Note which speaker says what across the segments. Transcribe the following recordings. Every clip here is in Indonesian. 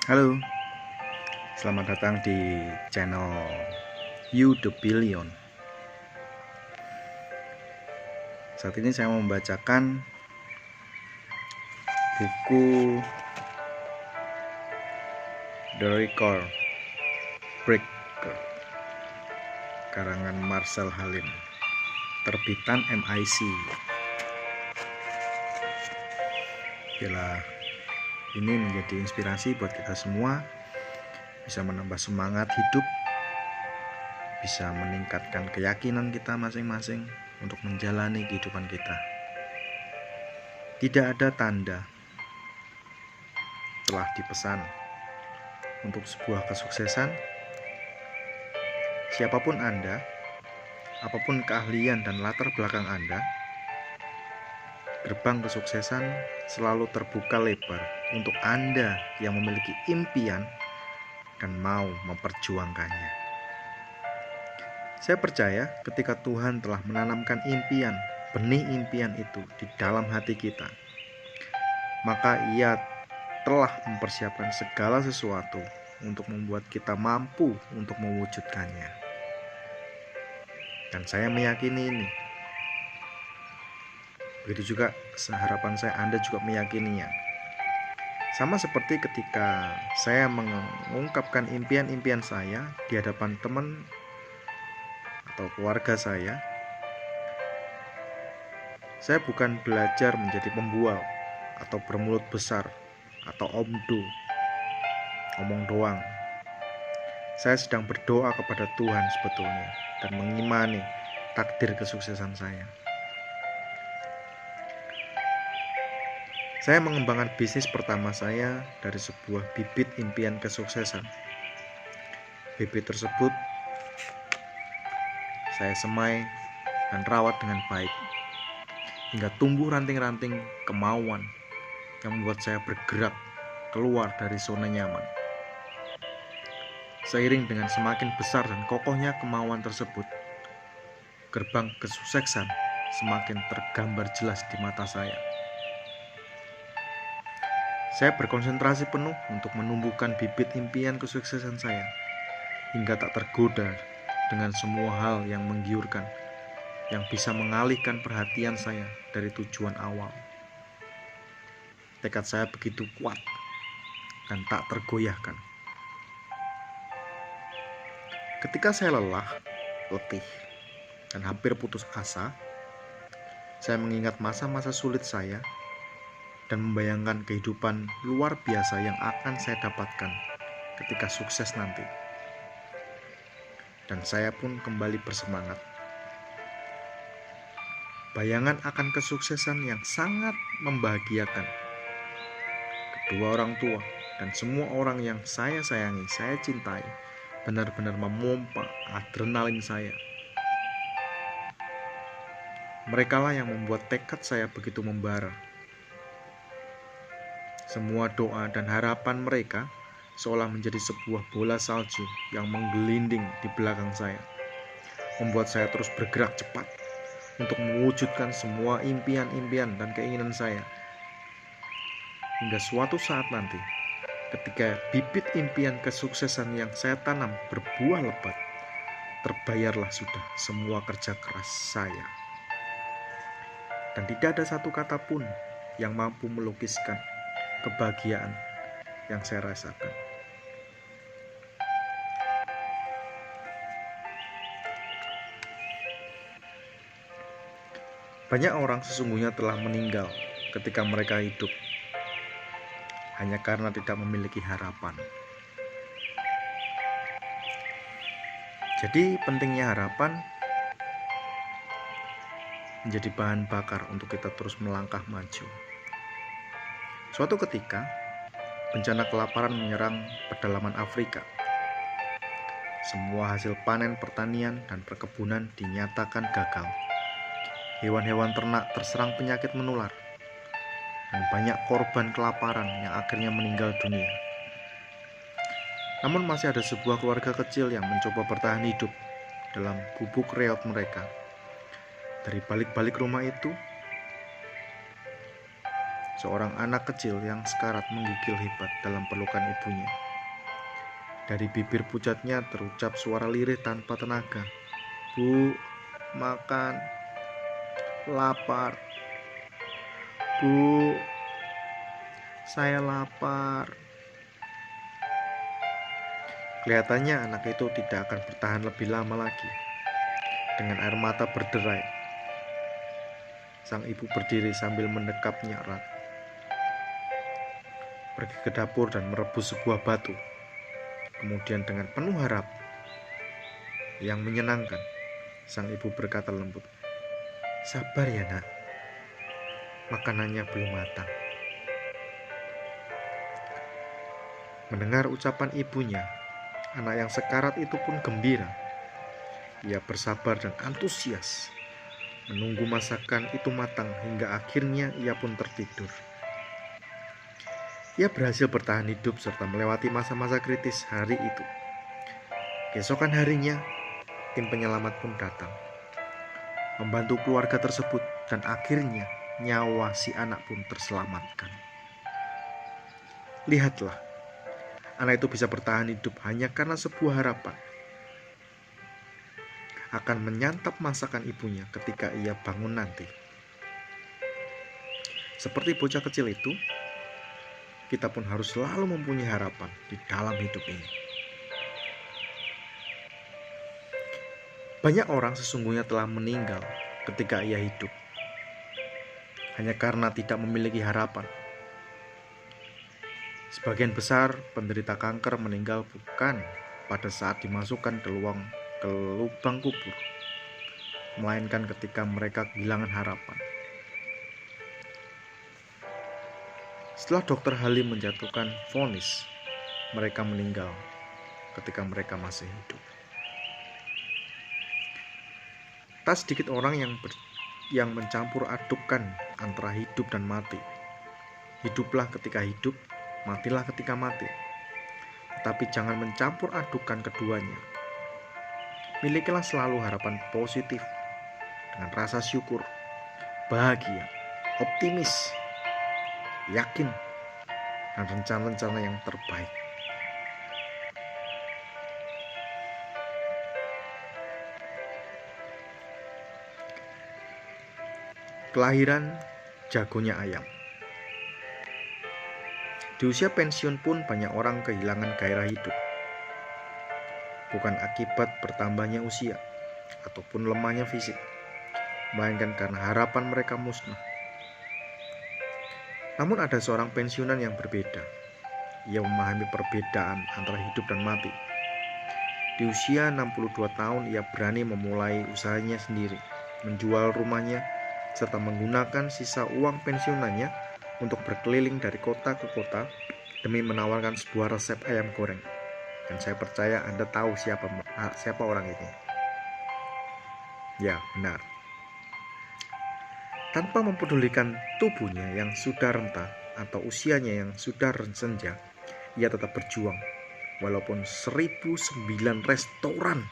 Speaker 1: Halo, selamat datang di channel You The Billion. Saat ini saya mau membacakan buku The Record Breaker karangan Marcel Halim, terbitan MIC. Bila ini menjadi inspirasi buat kita semua, bisa menambah semangat hidup, bisa meningkatkan keyakinan kita masing-masing untuk menjalani kehidupan kita. Tidak ada tanda telah dipesan untuk sebuah kesuksesan. Siapapun Anda, apapun keahlian dan latar belakang Anda, gerbang kesuksesan selalu terbuka lebar untuk Anda yang memiliki impian dan mau memperjuangkannya. Saya percaya ketika Tuhan telah menanamkan impian, benih impian itu di dalam hati kita, maka Ia telah mempersiapkan segala sesuatu untuk membuat kita mampu untuk mewujudkannya. Dan saya meyakini ini. Begitu juga harapan saya Anda juga meyakininya. Sama seperti ketika saya mengungkapkan impian-impian saya di hadapan teman atau keluarga saya bukan belajar menjadi pembual atau bermulut besar atau omong doang. Saya sedang berdoa kepada Tuhan sebetulnya dan mengimani takdir kesuksesan saya. Saya mengembangkan bisnis pertama saya dari sebuah bibit impian kesuksesan. Bibit tersebut saya semai dan rawat dengan baik hingga tumbuh ranting-ranting kemauan yang membuat saya bergerak keluar dari zona nyaman. Seiring dengan semakin besar dan kokohnya kemauan tersebut, gerbang kesuksesan semakin tergambar jelas di mata saya. Saya berkonsentrasi penuh untuk menumbuhkan bibit impian kesuksesan saya hingga tak tergoda dengan semua hal yang menggiurkan yang bisa mengalihkan perhatian saya dari tujuan awal. Tekad saya begitu kuat dan tak tergoyahkan. Ketika saya letih, dan hampir putus asa, saya mengingat masa-masa sulit saya dan membayangkan kehidupan luar biasa yang akan saya dapatkan ketika sukses nanti. Dan saya pun kembali bersemangat. Bayangan akan kesuksesan yang sangat membahagiakan kedua orang tua dan semua orang yang saya sayangi, saya cintai, benar-benar memompa adrenalin saya. Merekalah yang membuat tekad saya begitu membara. Semua doa dan harapan mereka seolah menjadi sebuah bola salju yang menggelinding di belakang saya, membuat saya terus bergerak cepat untuk mewujudkan semua impian-impian dan keinginan saya. Hingga suatu saat nanti, ketika bibit impian kesuksesan yang saya tanam berbuah lebat, terbayarlah sudah semua kerja keras saya. Dan tidak ada satu kata pun yang mampu melukiskan kebahagiaan yang saya rasakan. Banyak orang sesungguhnya telah meninggal ketika mereka hidup hanya karena tidak memiliki harapan. Jadi pentingnya harapan menjadi bahan bakar untuk kita terus melangkah maju. Suatu ketika, bencana kelaparan menyerang pedalaman Afrika. Semua hasil panen pertanian dan perkebunan dinyatakan gagal. Hewan-hewan ternak terserang penyakit menular, dan banyak korban kelaparan yang akhirnya meninggal dunia. Namun masih ada sebuah keluarga kecil yang mencoba bertahan hidup dalam gubuk reot mereka. Dari balik-balik rumah itu, seorang anak kecil yang sekarat menggigil hebat dalam pelukan ibunya. Dari bibir pucatnya terucap suara lirih tanpa tenaga. "Bu, makan. Lapar. Bu, saya lapar." Kelihatannya anak itu tidak akan bertahan lebih lama lagi. Dengan air mata berderai, sang ibu berdiri sambil mendekapnya erat. Pergi ke dapur dan merebus sebuah batu. Kemudian dengan penuh harap yang menyenangkan, sang ibu berkata lembut, "Sabar ya nak, makanannya belum matang." Mendengar ucapan ibunya, anak yang sekarat itu pun gembira. Ia bersabar dan antusias menunggu masakan itu matang hingga akhirnya ia pun tertidur. Ia berhasil bertahan hidup serta melewati masa-masa kritis hari itu. Keesokan harinya, tim penyelamat pun datang, membantu keluarga tersebut, dan akhirnya nyawa si anak pun terselamatkan. Lihatlah, anak itu bisa bertahan hidup hanya karena sebuah harapan akan menyantap masakan ibunya ketika ia bangun nanti. Seperti bocah kecil itu, kita pun harus selalu mempunyai harapan di dalam hidup ini. Banyak orang sesungguhnya telah meninggal ketika ia hidup, hanya karena tidak memiliki harapan. Sebagian besar penderita kanker meninggal bukan pada saat dimasukkan ke lubang kubur, melainkan ketika mereka kehilangan harapan. Setelah Dr. Halim menjatuhkan vonis, mereka meninggal ketika mereka masih hidup. Tak sedikit orang yang mencampur adukkan antara hidup dan mati. Hiduplah ketika hidup, matilah ketika mati. Tetapi jangan mencampur adukkan keduanya. Milikilah selalu harapan positif dengan rasa syukur, bahagia, optimis, yakin, dan rencana-rencana yang terbaik. Kelahiran jagonya ayam. Di usia pensiun pun banyak orang kehilangan gairah hidup. Bukan akibat bertambahnya usia ataupun lemahnya fisik, melainkan karena harapan mereka musnah. Namun ada seorang pensiunan yang berbeda. Ia memahami perbedaan antara hidup dan mati. Di usia 62 tahun ia berani memulai usahanya sendiri, menjual rumahnya, serta menggunakan sisa uang pensiunannya untuk berkeliling dari kota ke kota demi menawarkan sebuah resep ayam goreng. Dan saya percaya Anda tahu siapa orang itu. Ya, benar. Tanpa mempedulikan tubuhnya yang sudah renta atau usianya yang sudah senja, ia tetap berjuang walaupun 1009 restoran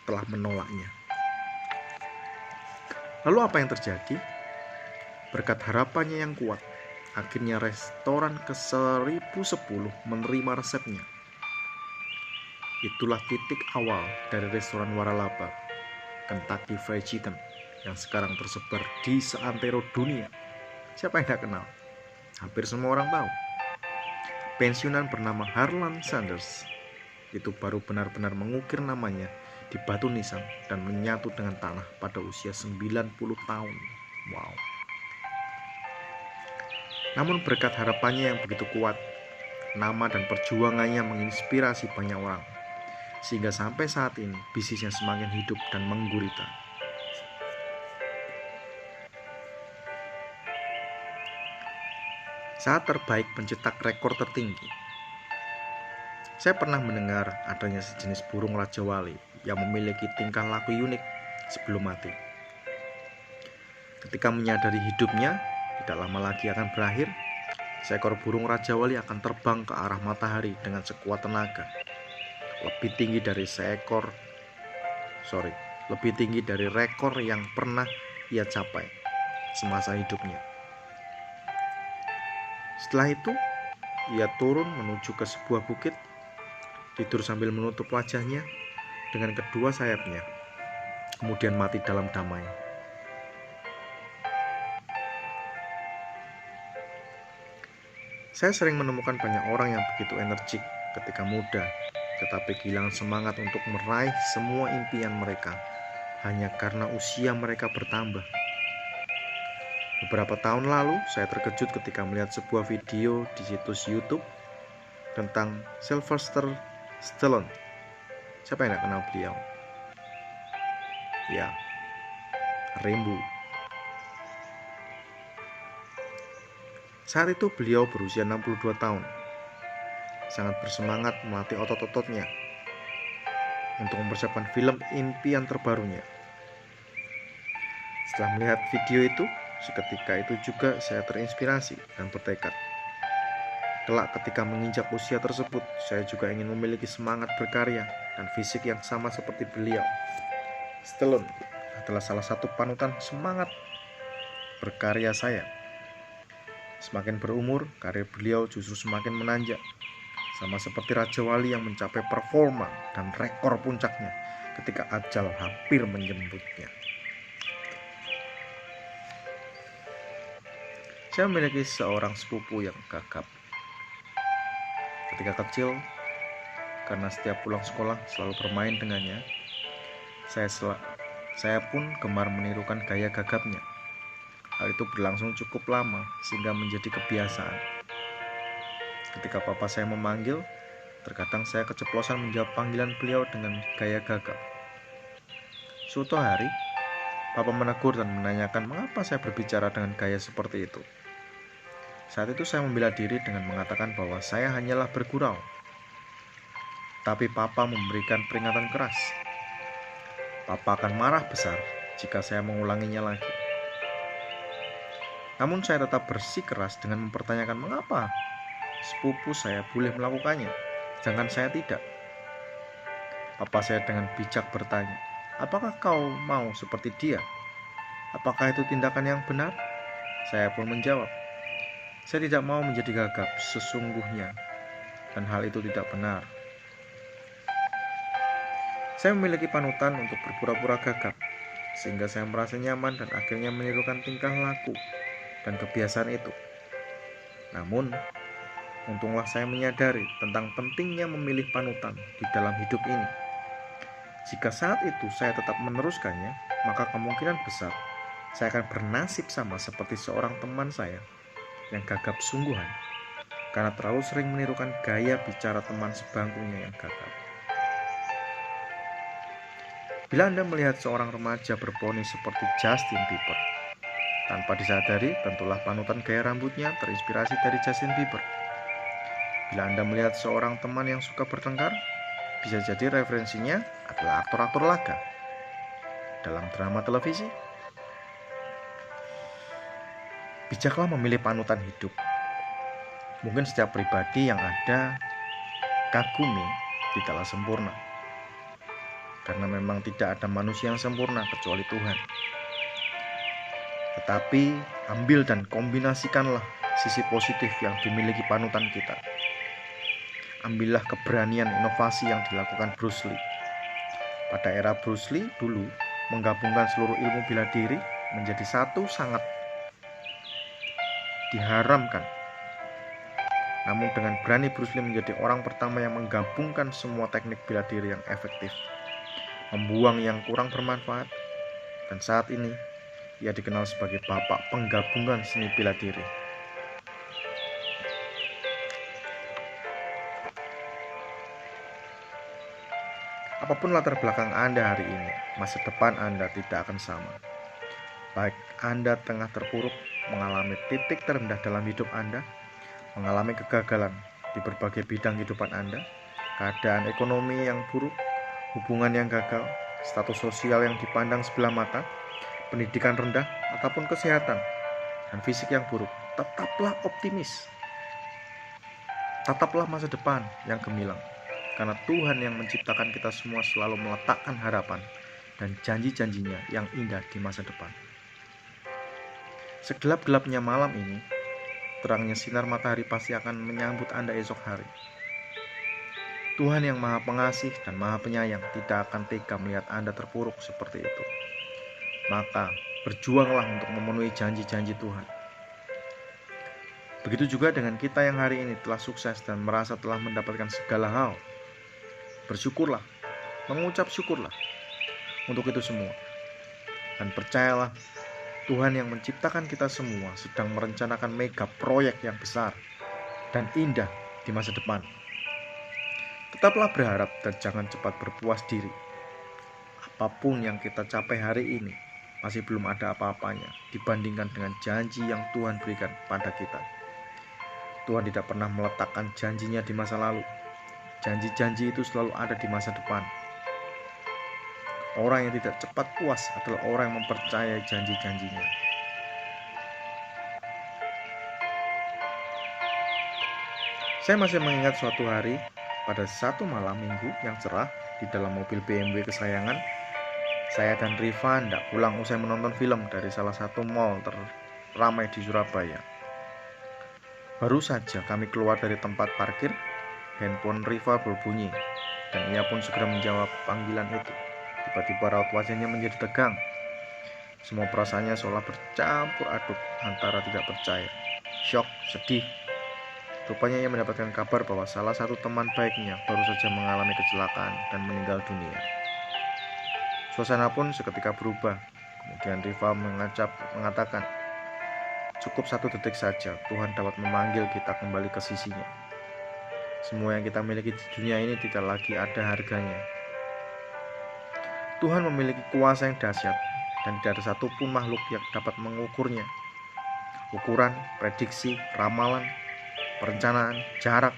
Speaker 1: telah menolaknya. Lalu apa yang terjadi? Berkat harapannya yang kuat, akhirnya restoran ke 1010 menerima resepnya. Itulah titik awal dari restoran waralaba, Kentucky Fried Chicken, yang sekarang tersebar di seantero dunia. Siapa yang tidak kenal? Hampir semua orang tahu. Pensiunan bernama Harlan Sanders itu baru benar-benar mengukir namanya di batu nisan dan menyatu dengan tanah pada usia 90 tahun. Wow. Namun berkat harapannya yang begitu kuat, nama dan perjuangannya menginspirasi banyak orang, sehingga sampai saat ini bisnisnya semakin hidup dan menggurita. Saat terbaik pencetak rekor tertinggi. Saya pernah mendengar adanya sejenis burung Raja Wali yang memiliki tingkah laku unik sebelum mati. Ketika menyadari hidupnya tidak lama lagi akan berakhir, seekor burung Raja Wali akan terbang ke arah matahari dengan sekuat tenaga, lebih tinggi dari rekor yang pernah ia capai semasa hidupnya. Setelah itu, ia turun menuju ke sebuah bukit, tidur sambil menutup wajahnya dengan kedua sayapnya, kemudian mati dalam damai. Saya sering menemukan banyak orang yang begitu energik ketika muda, tetapi kehilangan semangat untuk meraih semua impian mereka hanya karena usia mereka bertambah. Beberapa tahun lalu, saya terkejut ketika melihat sebuah video di situs YouTube tentang Sylvester Stallone. Siapa yang tidak kenal beliau? Ya, Rambo. Saat itu beliau berusia 62 tahun, sangat bersemangat melatih otot-ototnya untuk mempersiapkan film impian terbarunya. Setelah melihat video itu, seketika itu juga saya terinspirasi dan bertekad. Kelak ketika menginjak usia tersebut, saya juga ingin memiliki semangat berkarya dan fisik yang sama seperti beliau. Stallone adalah salah satu panutan semangat berkarya saya. Semakin berumur, karir beliau justru semakin menanjak, sama seperti Raja Wali yang mencapai performa dan rekor puncaknya ketika ajal hampir menjemputnya. Saya memiliki seorang sepupu yang gagap. Ketika kecil, karena setiap pulang sekolah selalu bermain dengannya, saya pun gemar menirukan gaya gagapnya. Hal itu berlangsung cukup lama sehingga menjadi kebiasaan. Ketika papa saya memanggil, terkadang saya keceplosan menjawab panggilan beliau dengan gaya gagap. Suatu hari, papa menegur dan menanyakan mengapa saya berbicara dengan gaya seperti itu. Saat itu saya membela diri dengan mengatakan bahwa saya hanyalah bergurau. Tapi papa memberikan peringatan keras. Papa akan marah besar jika saya mengulanginya lagi. Namun saya tetap bersikeras dengan mempertanyakan mengapa sepupu saya boleh melakukannya, sedangkan saya tidak. Papa saya dengan bijak bertanya, apakah kau mau seperti dia? Apakah itu tindakan yang benar? Saya pun menjawab, saya tidak mau menjadi gagap sesungguhnya, dan hal itu tidak benar. Saya memiliki panutan untuk berpura-pura gagap, sehingga saya merasa nyaman dan akhirnya menirukan tingkah laku dan kebiasaan itu. Namun, untunglah saya menyadari tentang pentingnya memilih panutan di dalam hidup ini. Jika saat itu saya tetap meneruskannya, maka kemungkinan besar saya akan bernasib sama seperti seorang teman saya yang gagap sungguhan, karena terlalu sering menirukan gaya bicara teman sebangkunya yang gagap. Bila Anda melihat seorang remaja berponi seperti Justin Bieber, tanpa disadari, tentulah panutan gaya rambutnya terinspirasi dari Justin Bieber. Bila Anda melihat seorang teman yang suka bertengkar, bisa jadi referensinya adalah aktor-aktor laga dalam drama televisi. Bijaklah memilih panutan hidup. Mungkin setiap pribadi yang ada kagumi tidaklah sempurna, karena memang tidak ada manusia yang sempurna kecuali Tuhan. Tetapi ambil dan kombinasikanlah sisi positif yang dimiliki panutan kita. Ambillah keberanian inovasi yang dilakukan Bruce Lee. Pada era Bruce Lee dulu, menggabungkan seluruh ilmu bela diri menjadi satu sangat diharamkan. Namun dengan berani Bruce Lee menjadi orang pertama yang menggabungkan semua teknik bela diri yang efektif, membuang yang kurang bermanfaat, dan saat ini ia dikenal sebagai bapak penggabungan seni bela diri. Apapun latar belakang Anda hari ini, masa depan Anda tidak akan sama. Baik Anda tengah terpuruk, mengalami titik terendah dalam hidup Anda, mengalami kegagalan di berbagai bidang kehidupan Anda, keadaan ekonomi yang buruk, hubungan yang gagal, status sosial yang dipandang sebelah mata, pendidikan rendah, ataupun kesehatan dan fisik yang buruk, tetaplah optimis. Tataplah masa depan yang gemilang, karena Tuhan yang menciptakan kita semua selalu meletakkan harapan dan janji-janjinya yang indah di masa depan. Segelap-gelapnya malam ini, terangnya sinar matahari pasti akan menyambut Anda esok hari. Tuhan yang Maha Pengasih dan Maha Penyayang tidak akan tega melihat Anda terpuruk seperti itu. Maka berjuanglah untuk memenuhi janji-janji Tuhan. Begitu juga dengan kita yang hari ini telah sukses dan merasa telah mendapatkan segala hal. Bersyukurlah, mengucap syukurlah untuk itu semua. Dan percayalah, Tuhan yang menciptakan kita semua sedang merencanakan mega proyek yang besar dan indah di masa depan. Tetaplah berharap dan jangan cepat berpuas diri. Apapun yang kita capai hari ini masih belum ada apa-apanya dibandingkan dengan janji yang Tuhan berikan pada kita. Tuhan tidak pernah meletakkan janjinya di masa lalu. Janji-janji itu selalu ada di masa depan. Orang yang tidak cepat puas adalah orang yang mempercayai janji-janjinya. Saya masih mengingat suatu hari pada satu malam minggu yang cerah di dalam mobil BMW kesayangan, saya dan Riva hendak pulang usai menonton film dari salah satu mall terramai di Surabaya. Baru saja kami keluar dari tempat parkir, handphone Riva berbunyi dan ia pun segera menjawab panggilan itu. Tiba-tiba raut wajahnya menjadi tegang. Semua perasaannya seolah bercampur aduk antara tidak percaya, syok, sedih. Rupanya ia mendapatkan kabar bahwa salah satu teman baiknya baru saja mengalami kecelakaan dan meninggal dunia. Suasana pun seketika berubah. Kemudian Riva mengatakan, cukup 1 detik saja Tuhan dapat memanggil kita kembali ke sisinya. Semua yang kita miliki di dunia ini tidak lagi ada harganya. Tuhan memiliki kuasa yang dahsyat dan tidak ada satupun makhluk yang dapat mengukurnya. Ukuran, prediksi, ramalan, perencanaan, jarak,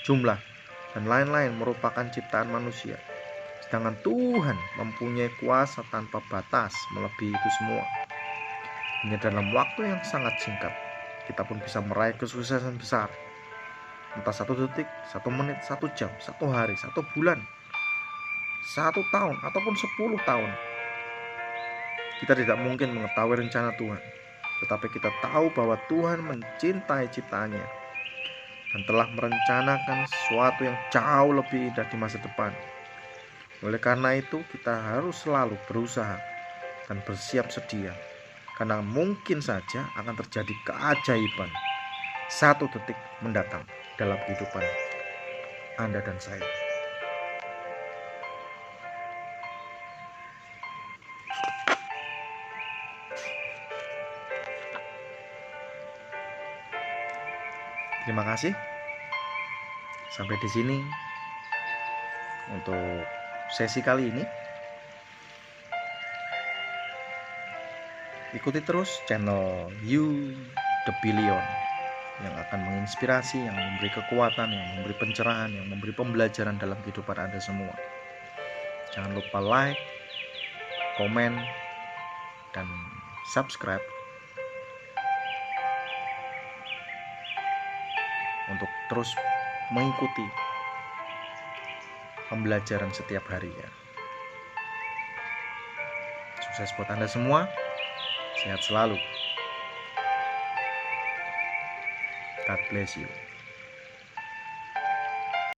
Speaker 1: jumlah, dan lain-lain merupakan ciptaan manusia. Sedangkan Tuhan mempunyai kuasa tanpa batas melebihi itu semua. Hanya dalam waktu yang sangat singkat, kita pun bisa meraih kesuksesan besar. Entah 1 detik, 1 menit, 1 jam, 1 hari, 1 bulan, 1 tahun, ataupun 10 tahun. Kita tidak mungkin mengetahui rencana Tuhan, tetapi kita tahu bahwa Tuhan mencintai ciptaannya dan telah merencanakan sesuatu yang jauh lebih indah di masa depan. Oleh karena itu, kita harus selalu berusaha dan bersiap sedia, karena mungkin saja akan terjadi keajaiban 1 detik mendatang dalam kehidupan Anda dan saya. Terima kasih. Sampai di sini untuk sesi kali ini. Ikuti terus channel You The Billion yang akan menginspirasi, yang memberi kekuatan, yang memberi pencerahan, yang memberi pembelajaran dalam kehidupan Anda semua. Jangan lupa like, komen, dan subscribe untuk terus mengikuti pembelajaran setiap harinya. Sukses buat Anda semua, sehat selalu. God bless you.